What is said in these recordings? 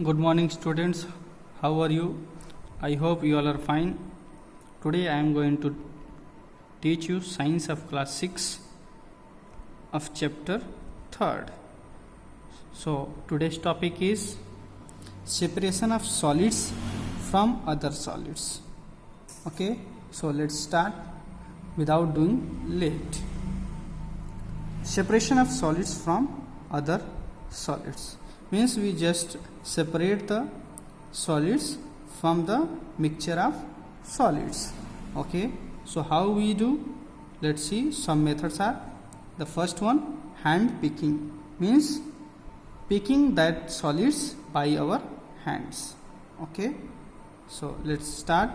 Good morning, students. How are you? I hope you all are fine. Today I am going to teach you science of class 6 of chapter 3rd. So today's topic is separation of solids from other solids. Okay, so let's start without doing late. Separation of solids from other solids means we just separate the solids from the mixture of solids. Okay, so how we do? Let's see. Some methods are: the first one, hand picking, means picking that solids by our hands. Okay, so let's start.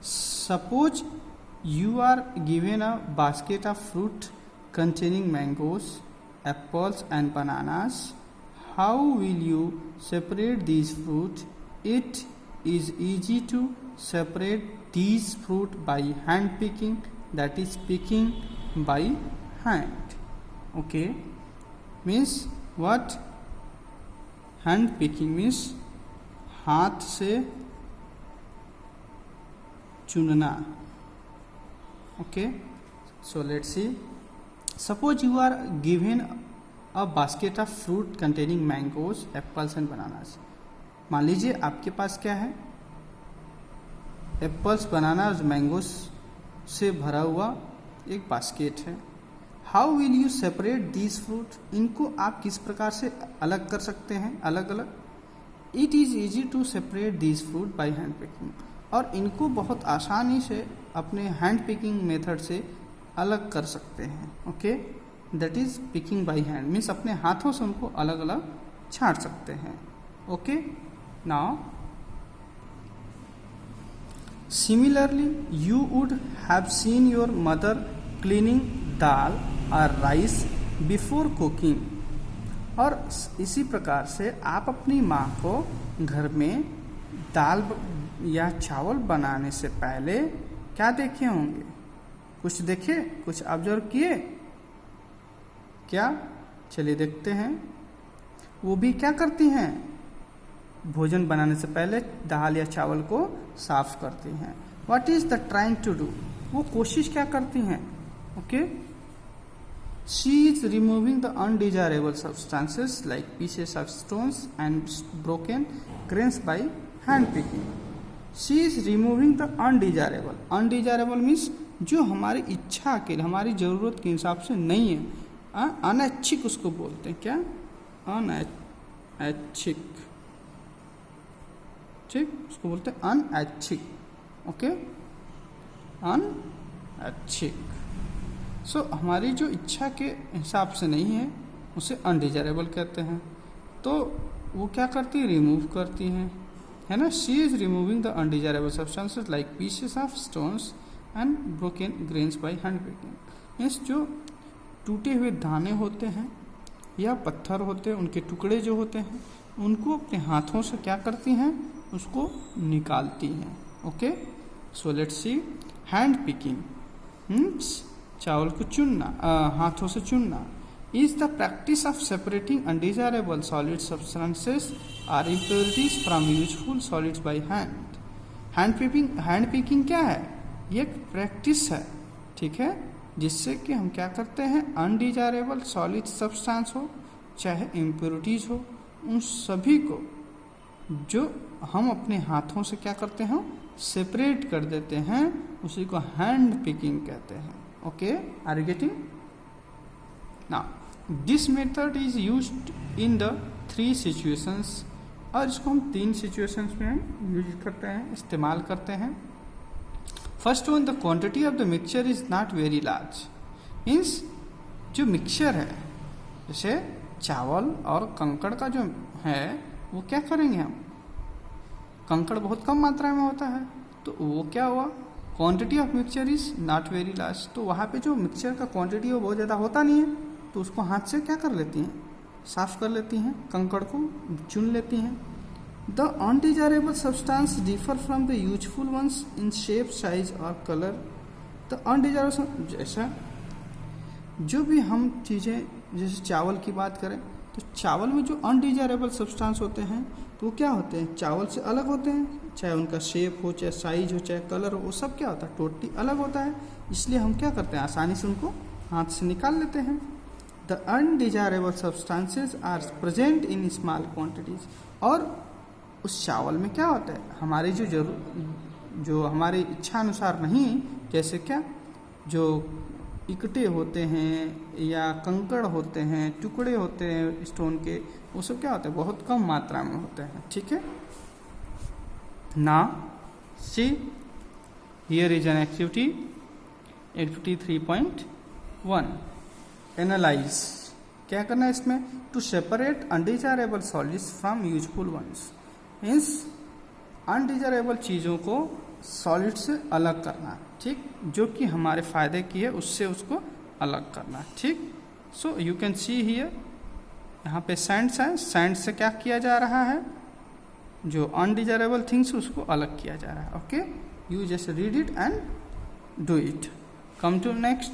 Suppose you are given a basket of fruit containing mangoes, apples and bananas. How will you separate these fruit? It is easy to separate these fruit by hand picking, that is picking by hand. Okay, means what? Hand picking means हाथ से चुनना. Okay, so let's see. Suppose you are given a basket of fruit containing mangoes, apples and bananas. मान लीजिए आपके पास क्या है? Apples, बनाना और mangoes से भरा हुआ एक बास्केट है. How will you separate these fruit? इनको आप किस प्रकार से अलग कर सकते हैं, अलग अलग? It is easy to separate these fruit by hand picking. और इनको बहुत आसानी से अपने हैंड पिकिंग मेथड से अलग कर सकते हैं. Okay, that is picking by hand, means अपने हाथों से उनको अलग अलग छांट सकते हैं. Okay, now similarly you would have seen your mother cleaning dal और राइस बिफोर कुकिंग. और इसी प्रकार से आप अपनी माँ को घर में दाल या चावल बनाने से पहले क्या देखे होंगे? कुछ देखे, कुछ ऑब्जर्व किए क्या? चलिए देखते हैं. वो भी क्या करती हैं? भोजन बनाने से पहले दाल या चावल को साफ करती हैं. What is the trying to do? वो कोशिश क्या करती हैं? Okay, she is removing the undesirable substances like pieces of stones and broken grains by hand picking. She is removing the undesirable. Undesirable means जो हमारी इच्छा के, हमारी ज़रूरत के हिसाब से नहीं है, अनैच्छिक उसको बोलते हैं. क्या? अनैच्छिक. ठीक, उसको बोलते हैं अनैच्छिक. ओके, अनैच्छिक. सो हमारी जो इच्छा के हिसाब से नहीं है उसे अनडिजायरेबल कहते हैं. तो वो क्या करती है? रिमूव करती हैं, है ना. She is removing the undesirable substances like pieces of stones and broken grains by hand picking. Means जो टूटे हुए दाने होते हैं या पत्थर होते हैं, उनके टुकड़े जो होते हैं, उनको अपने हाथों से क्या करती हैं? उसको निकालती हैं. Okay, so let's see. Hand picking means चावल को चुनना, हाथों से चुनना. Is the practice of separating undesirable solid substances are impurities from useful solids by hand. Hand picking क्या है? ये एक प्रैक्टिस है, ठीक है, जिससे कि हम क्या करते हैं? अनडिजायरेबल सॉलिड सब्सटेंस हो चाहे इम्प्योरिटीज हो, उन सभी को जो हम अपने हाथों से क्या करते हैं? सेपरेट कर देते हैं. उसी को हैंड पिकिंग कहते हैं. Okay, are you getting? Now this method is used in the 3 situations. और इसको हम 3 सिचुएशंस में यूज करते हैं, इस्तेमाल करते हैं. First one, the quantity of the mixture is not very large. Means जो मिक्सचर है, जैसे चावल और कंकड़ का जो है, वो क्या करेंगे हम? कंकड़ बहुत कम मात्रा में होता है, तो वो क्या हुआ? Quantity of mixture is not very large. तो वहाँ पे जो मिक्सचर का क्वांटिटी वो बहुत ज़्यादा होता नहीं है, तो उसको हाथ से क्या कर लेती हैं? साफ कर लेती हैं, कंकड़ को चुन लेती हैं. The undesirable substance differ from the useful ones in shape, size or color. The undesirable जैसा जो भी हम चीज़ें, जैसे चावल की बात करें तो चावल में जो अनडिजायरेबल सब्सटेंस होते हैं तो वो क्या होते हैं, चावल से अलग होते हैं, चाहे उनका शेप हो, चाहे साइज हो, चाहे कलर हो, वो सब क्या होता है, टोटली अलग होता है। इसलिए हम क्या करते हैं, आसानी से उनको हाथ से निकाल लेते हैं। The undesirable substances are present in small quantities. और उस चावल में क्या होता है, हमारी जो हमारी इच्छा अनुसार नहीं, जैसे क्या, जो इकट्ठे होते हैं या कंकड़ होते हैं, टुकड़े होते हैं स्टोन के, वो सब क्या होते हैं, बहुत कम मात्रा में होते हैं। ठीक है ना। See here is an activity 3.1 analyse. क्या करना है इसमें, to separate undesirable solids from useful ones. मीन्स अनडिजायरेबल चीज़ों को सॉलिड से अलग करना, ठीक, जो कि हमारे फायदे की है उससे उसको अलग करना। ठीक, so you can see here, यहाँ पे सैंड्स है, सैंड से क्या किया जा रहा है, जो अनडिजायरेबल थिंग्स उसको अलग किया जा रहा है। Okay, you just read it and do it. Come to next,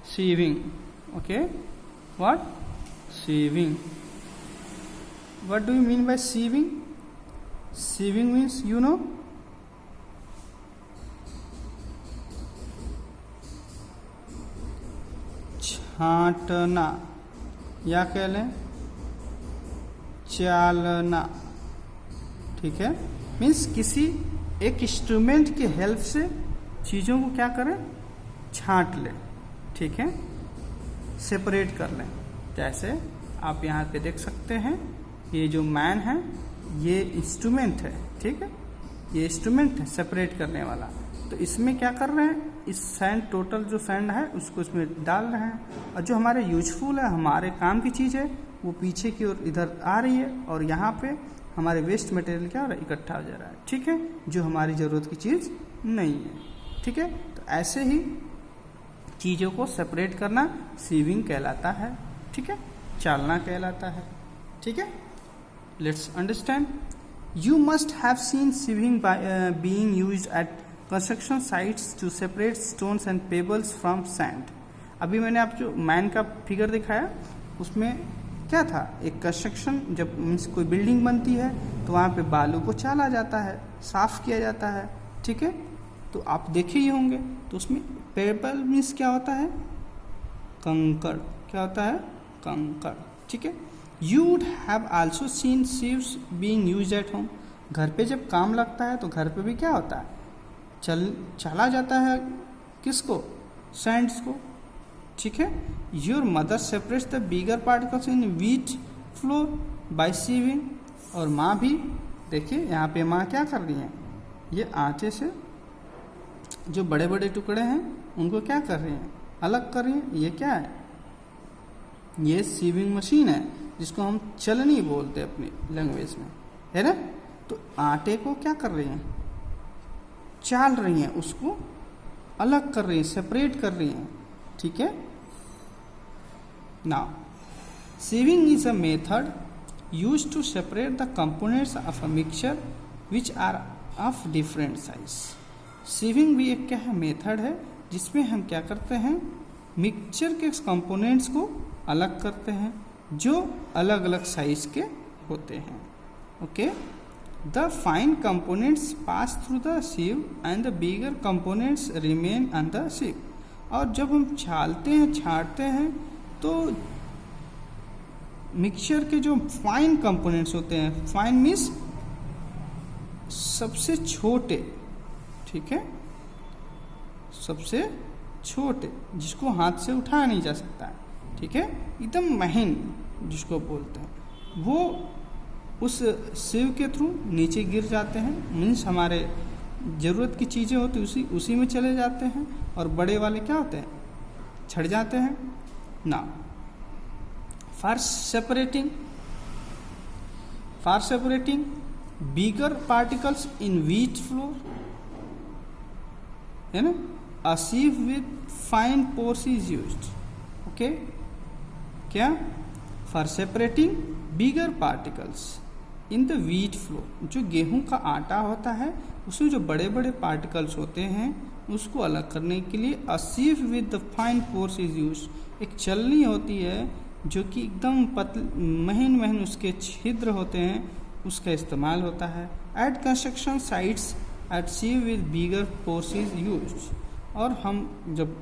sieving. Okay, what? Sieving. What do you mean by sieving? Sieving means, you know, छांटना या कह लें चालना। ठीक है, मीन्स किसी एक इंस्ट्रूमेंट की हेल्प से चीज़ों को क्या करें, छांट लें। ठीक है, सेपरेट कर लें। जैसे आप यहाँ पे देख सकते हैं, ये जो मैन है ये इंस्ट्रूमेंट है। ठीक है, ये इंस्ट्रूमेंट है सेपरेट करने वाला। तो इसमें क्या कर रहे हैं, इस सैंड, टोटल जो सैंड है उसको इसमें डाल रहे हैं, और जो हमारे यूजफुल है, हमारे काम की चीज़ है, वो पीछे की ओर इधर आ रही है, और यहाँ पे हमारे वेस्ट मटेरियल क्या हो रहा है, इकट्ठा हो जा रहा है। ठीक है, जो हमारी ज़रूरत की चीज़ नहीं है। ठीक है, तो ऐसे ही चीज़ों को सेपरेट करना सीविंग कहलाता है। ठीक है, चालना कहलाता है। ठीक है, let's understand. You must have seen sieving being used at construction sites to separate stones and pebbles from sand. अभी मैंने आप जो मैन का फिगर दिखाया, उसमें क्या था, एक कंस्ट्रक्शन, जब मीन्स कोई बिल्डिंग बनती है तो वहाँ पे बालू को चाला जाता है, साफ किया जाता है। ठीक है, तो आप देखे ही होंगे, तो उसमें पेबल मीन्स क्या होता है, कंकड़। क्या होता है, कंकड़। ठीक है, you would have also seen sieves being used at home. घर पे जब काम लगता है तो घर पे भी क्या होता है, चला जाता है किसको, सैंड्स को। ठीक है, your mother separates the bigger particles in wheat flour by sieving. और माँ भी, देखिए यहाँ पे माँ क्या कर रही है, ये आटे से जो बड़े बड़े टुकड़े हैं उनको क्या कर रही हैं, अलग कर रही हैं। ये क्या है, ये सीविंग मशीन है, जिसको हम चलनी बोलते हैं अपनी लैंग्वेज में, है ना। तो आटे को क्या कर रही हैं, चाल रही हैं, उसको अलग कर रही हैं, सेपरेट कर रही हैं। ठीक है, now sieving is a method used to separate the components of a mixture which are of different size. Sieving भी एक क्या है, मेथड है, जिसमें हम क्या करते हैं, मिक्सचर के कंपोनेंट्स को अलग करते हैं जो अलग अलग साइज के होते हैं। Okay, the fine components pass through the सीव and the bigger components remain on the सीव। और जब हम छालते हैं, छाँटते हैं, तो मिक्सचर के जो फाइन कंपोनेंट्स होते हैं, फाइन मीन्स सबसे छोटे। ठीक है, सबसे छोटे, जिसको हाथ से उठाया नहीं जा सकता है। ठीक है, एकदम महीन जिसको बोलते हैं, वो उस सीव के थ्रू नीचे गिर जाते हैं। मीन्स हमारे ज़रूरत की चीज़ें होती उसी में चले जाते हैं, और बड़े वाले क्या होते हैं, छड़ जाते हैं ना। For separating bigger particles in wheat floor, है ना, a sieve with fine pores is used. Okay, क्या, for separating bigger particles in the wheat flour। जो गेहूं का आटा होता है उसमें जो बड़े बड़े पार्टिकल्स होते हैं उसको अलग करने के लिए a sieve with the fine pores is used। एक चलनी होती है जो कि एकदम महीन महीन उसके छिद्र होते हैं, उसका इस्तेमाल होता है। At construction sites at sea with bigger pores is use. और हम जब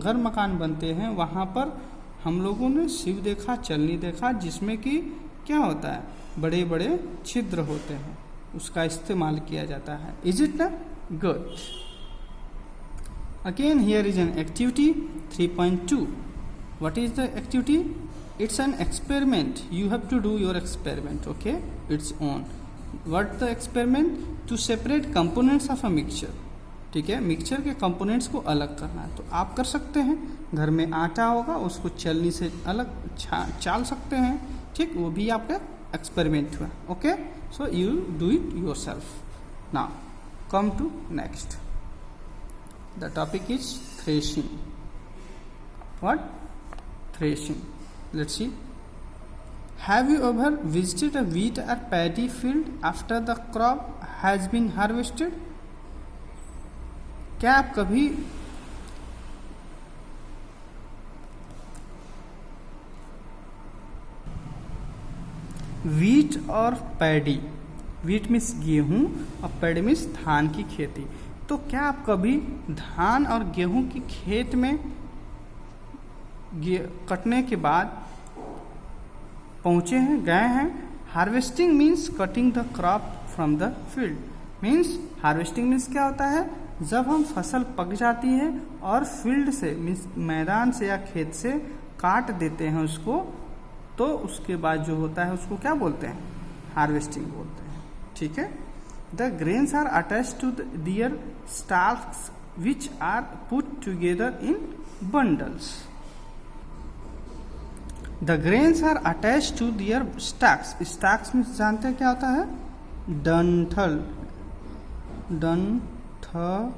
घर मकान बनते हैं वहाँ पर हम लोगों ने सिव देखा, चलनी देखा, जिसमें कि क्या होता है, बड़े बड़े छिद्र होते हैं, उसका इस्तेमाल किया जाता है। इज इट ना good? Again here is an activity 3.2. What is the activity? It's an experiment. You have to do your experiment. Okay, it's on. What the experiment? To separate components of a mixture. ठीक है, mixture के components को अलग करना है। तो आप कर सकते हैं, घर में आटा होगा उसको चलनी से अलग चाल सकते हैं। ठीक, वो भी आपका एक्सपेरिमेंट हुआ। Okay, so you do it yourself. Now come to next, the topic is threshing. What? Threshing. Let's see. Have you ever visited a wheat or paddy field after the crop has been harvested? क्या आप कभी wheat और paddy, wheat means गेहूं और paddy means धान की खेती, तो क्या आप कभी धान और गेहूं की खेत में कटने के बाद पहुँचे हैं, गए हैं? Harvesting means cutting the crop from the field. Means harvesting means क्या होता है, जब हम फसल पक जाती है और फील्ड से मीन्स मैदान से या खेत से काट देते हैं उसको, तो उसके बाद जो होता है उसको क्या बोलते हैं? हार्वेस्टिंग बोलते हैं। ठीक है। The grains are attached to their stalks which are put together in bundles. The grains are attach to their stacks. Stacks में जानते हैं क्या होता है? डंठल, डंठल,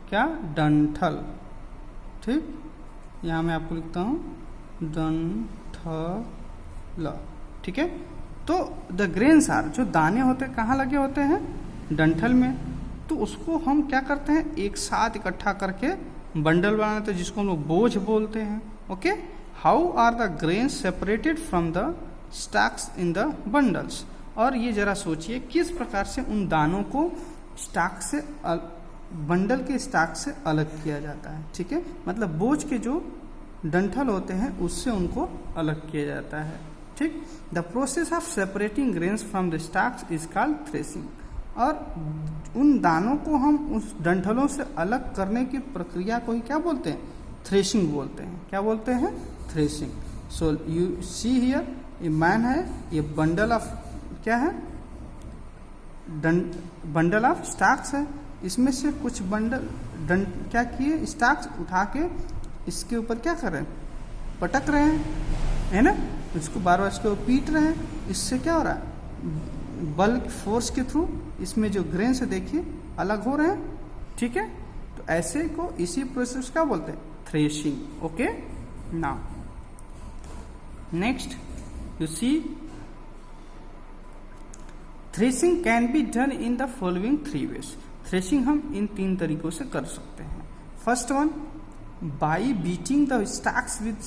क्या? डंठल। ठीक, यहाँ मैं आपको लिखता हूँ डंठल। ठीक है, तो द ग्रेन्स आर, जो दाने होते हैं कहाँ लगे होते हैं? डंठल में। तो उसको हम क्या करते हैं? एक साथ इकट्ठा करके बंडल बनाते हैं, जिसको हम लोग बोझ बोलते हैं। Okay, how are the grains separated from the stacks in the bundles. और ये जरा सोचिए किस प्रकार से उन दानों को स्टैक से बंडल के स्टैक से अलग किया जाता है। ठीक है, मतलब बोझ के जो डंठल होते हैं उससे उनको अलग किया जाता है। ठीक, the process of separating grains from the stacks is called threshing. और उन दानों को हम उस डंठलों से अलग करने की प्रक्रिया को ही क्या बोलते हैं? थ्रेशिंग बोलते हैं। क्या बोलते हैं? Threshing. So you see here, ये मैन है, ये बंडल ऑफ क्या है? बंडल ऑफ स्टैक्स है। इसमें से कुछ बंडल क्या किए? स्टैक्स उठा के इसके ऊपर क्या कर रहे हैं? पटक रहे हैं, है ना? इसको बार बार इसको पीट रहे हैं। इससे क्या हो रहा है? बल फोर्स के थ्रू इसमें जो ग्रेन से देखिए अलग हो रहे हैं। ठीक है, तो ऐसे को इसी प्रोसेस क्या बोलते हैं? Threshing. Okay, now next you see, threshing can be done in the following 3 ways। Threshing हम इन 3 तरीकों से कर सकते हैं। First one, by beating the stacks with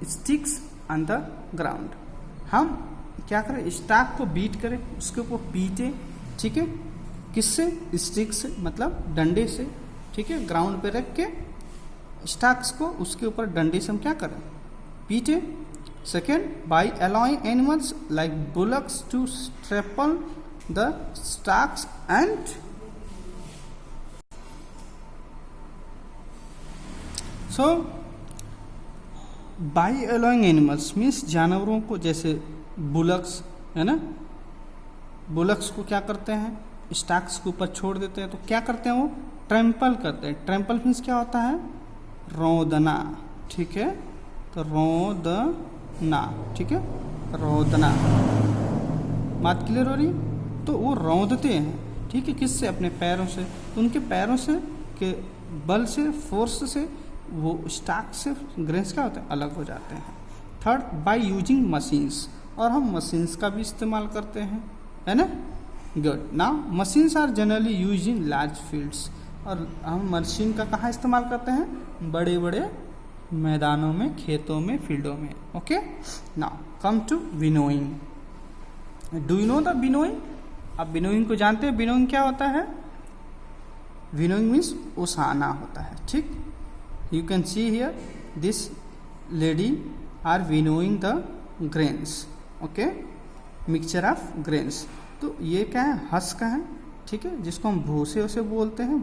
sticks on the ground. हम क्या करें? स्टैक को बीट करें, उसके ऊपर पीटे। ठीक है, किससे? स्टिक से, मतलब डंडे से। ठीक है, ग्राउंड पे रख के स्टैक्स को उसके ऊपर डंडे से हम क्या करें? पीटे। Second, by allowing animals like bullocks to trample the stacks and so by allowing animals means जानवरों को, जैसे बुलक्स है ना, बुलक्स को क्या करते हैं? स्टैक्स के ऊपर छोड़ देते हैं। तो क्या करते हैं? वो ट्रैम्पल करते हैं। ट्रैम्पल मीन्स क्या होता है? रौंदना। ठीक है, तो रौंदना। ठीक है, रौंदना। बात क्लियर हो रही? तो वो रौंदते हैं। ठीक है, किससे? अपने पैरों से। उनके पैरों से के बल से, फोर्स से वो स्टैक से ग्रेन्स क्या होते हैं? अलग हो जाते हैं। Third, by using machines. और हम मशीन्स का भी इस्तेमाल करते हैं, है ना? Good. Now machines are generally use in large fields. और हम मशीन का कहाँ इस्तेमाल करते हैं? बड़े बड़े मैदानों में, खेतों में, फील्डों में। Okay, now come to winnowing. Do you know the winnowing? आप विनोइंग को जानते हैं? विनोइंग क्या होता है? विनोइंग मीन्स ओसाना होता है, ठीक। You can see here this lady are winnowing the grains, okay, mixture of grains. तो ये क्या है? हस्क है, ठीक है, जिसको हम भूसे उसे बोलते हैं,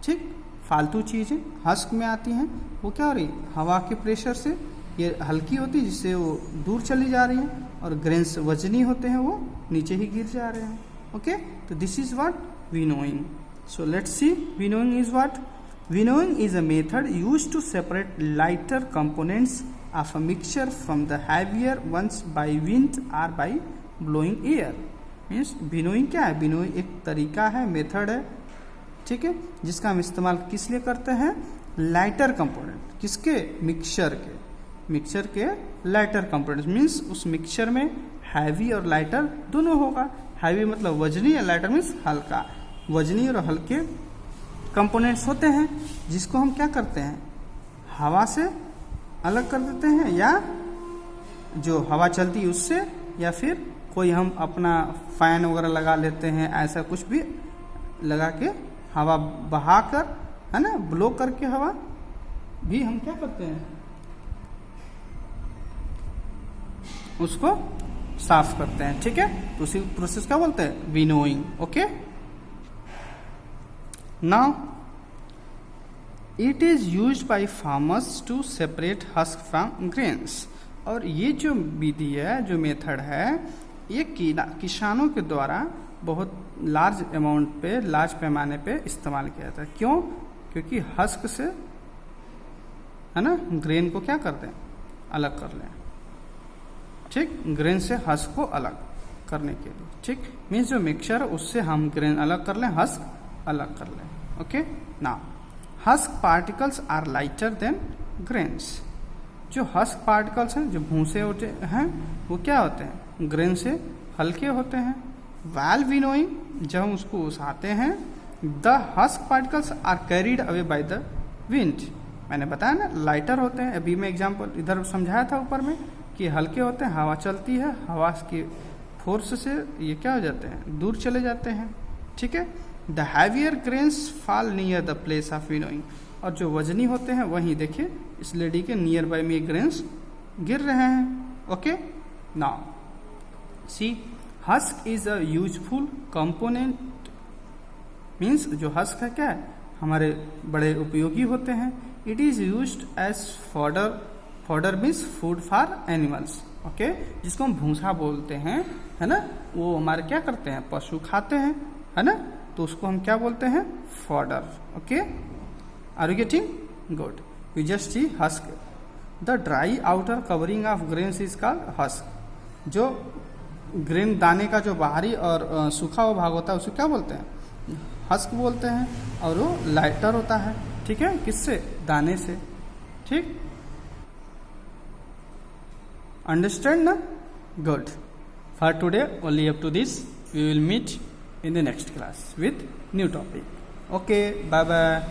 ठीक। फालतू चीज़ें हस्क में आती हैं, वो क्या हो रही? हवा के प्रेशर से ये हल्की होती है, जिससे वो दूर चली जा रही हैं, और ग्रेन्स वजनी होते हैं, वो नीचे ही गिर जा रहे हैं। ओके, तो this is what winnowing. So let's see winnowing is what. Winnowing is a method used to separate lighter components of a mixture from the heavier ones by wind और by blowing air. Means winnowing क्या है? Winnowing एक तरीका है, method है, ठीक है, जिसका हम इस्तेमाल किस लिए करते हैं? लाइटर कंपोनेंट, किसके? मिक्सचर के। मिक्सचर के लाइटर कंपोनेंट्स मीन्स उस मिक्सचर में हैवी और लाइटर दोनों होगा। हैवी मतलब वजनी, या लाइटर मीन्स हल्का। वजनी और हल्के कंपोनेंट्स होते हैं, जिसको हम क्या करते हैं? हवा से अलग कर देते हैं, या जो हवा चलती है उससे, या फिर कोई हम अपना फैन वगैरह लगा लेते हैं, ऐसा कुछ भी लगा के हवा बहाकर, है ना, ब्लो करके हवा भी हम क्या करते हैं? उसको साफ करते हैं, ठीक है। तो उसी प्रोसेस क्या बोलते हैं? Winnowing. Okay, now it is used by farmers to separate husk from grains. और ये जो विधि है, जो मेथड है, ये किसानों के द्वारा बहुत लार्ज अमाउंट पे, लार्ज पैमाने पे इस्तेमाल किया जाता है। क्यों? क्योंकि हस्क से, है ना, ग्रेन को क्या करते हैं? अलग कर लें, ठीक। ग्रेन से हस्क को अलग करने के लिए, ठीक। मीन्स जो मिक्सचर है उससे हम ग्रेन अलग कर लें, हस्क अलग कर लें। Okay, now husk particles are lighter than grains. जो हस्क पार्टिकल्स हैं, जो भूसे होते हैं, वो क्या होते हैं? ग्रेन से हल्के होते हैं। व्हाइल विनोइंग, जब हम उसको उसाते हैं, the husk particles are carried away by the wind. मैंने बताया ना, लाइटर होते हैं। अभी मैं एग्जांपल इधर समझाया था ऊपर में कि हल्के होते हैं, हवा चलती है, हवा की फोर्स से ये क्या हो जाते हैं? दूर चले जाते हैं, ठीक है। The heavier grains fall near the place of winnowing. और जो वजनी होते हैं, वहीं देखिए इस लेडी के नियर बाय में ग्रेन्स गिर रहे हैं। Okay, now see husk is a useful component. Means जो हस्क है क्या है? हमारे बड़े उपयोगी होते हैं। It is used as fodder. Fodder means food for animals, okay, जिसको हम भूसा बोलते हैं, है ना। वो हमारे क्या करते हैं? पशु खाते हैं, है ना, तो उसको हम क्या बोलते हैं? Fodder. Okay, are you getting? Good. We just see husk. The dry outer covering of grains is called husk. जो ग्रेन दाने का जो बाहरी और सूखा हुआ भाग होता है, उसे क्या बोलते हैं? हस्क बोलते हैं। और वो लाइटर होता है, ठीक है, किससे? दाने से, ठीक। Understand na? Good. For today, only up to this. We will meet in the next class with new topic. Okay, bye bye.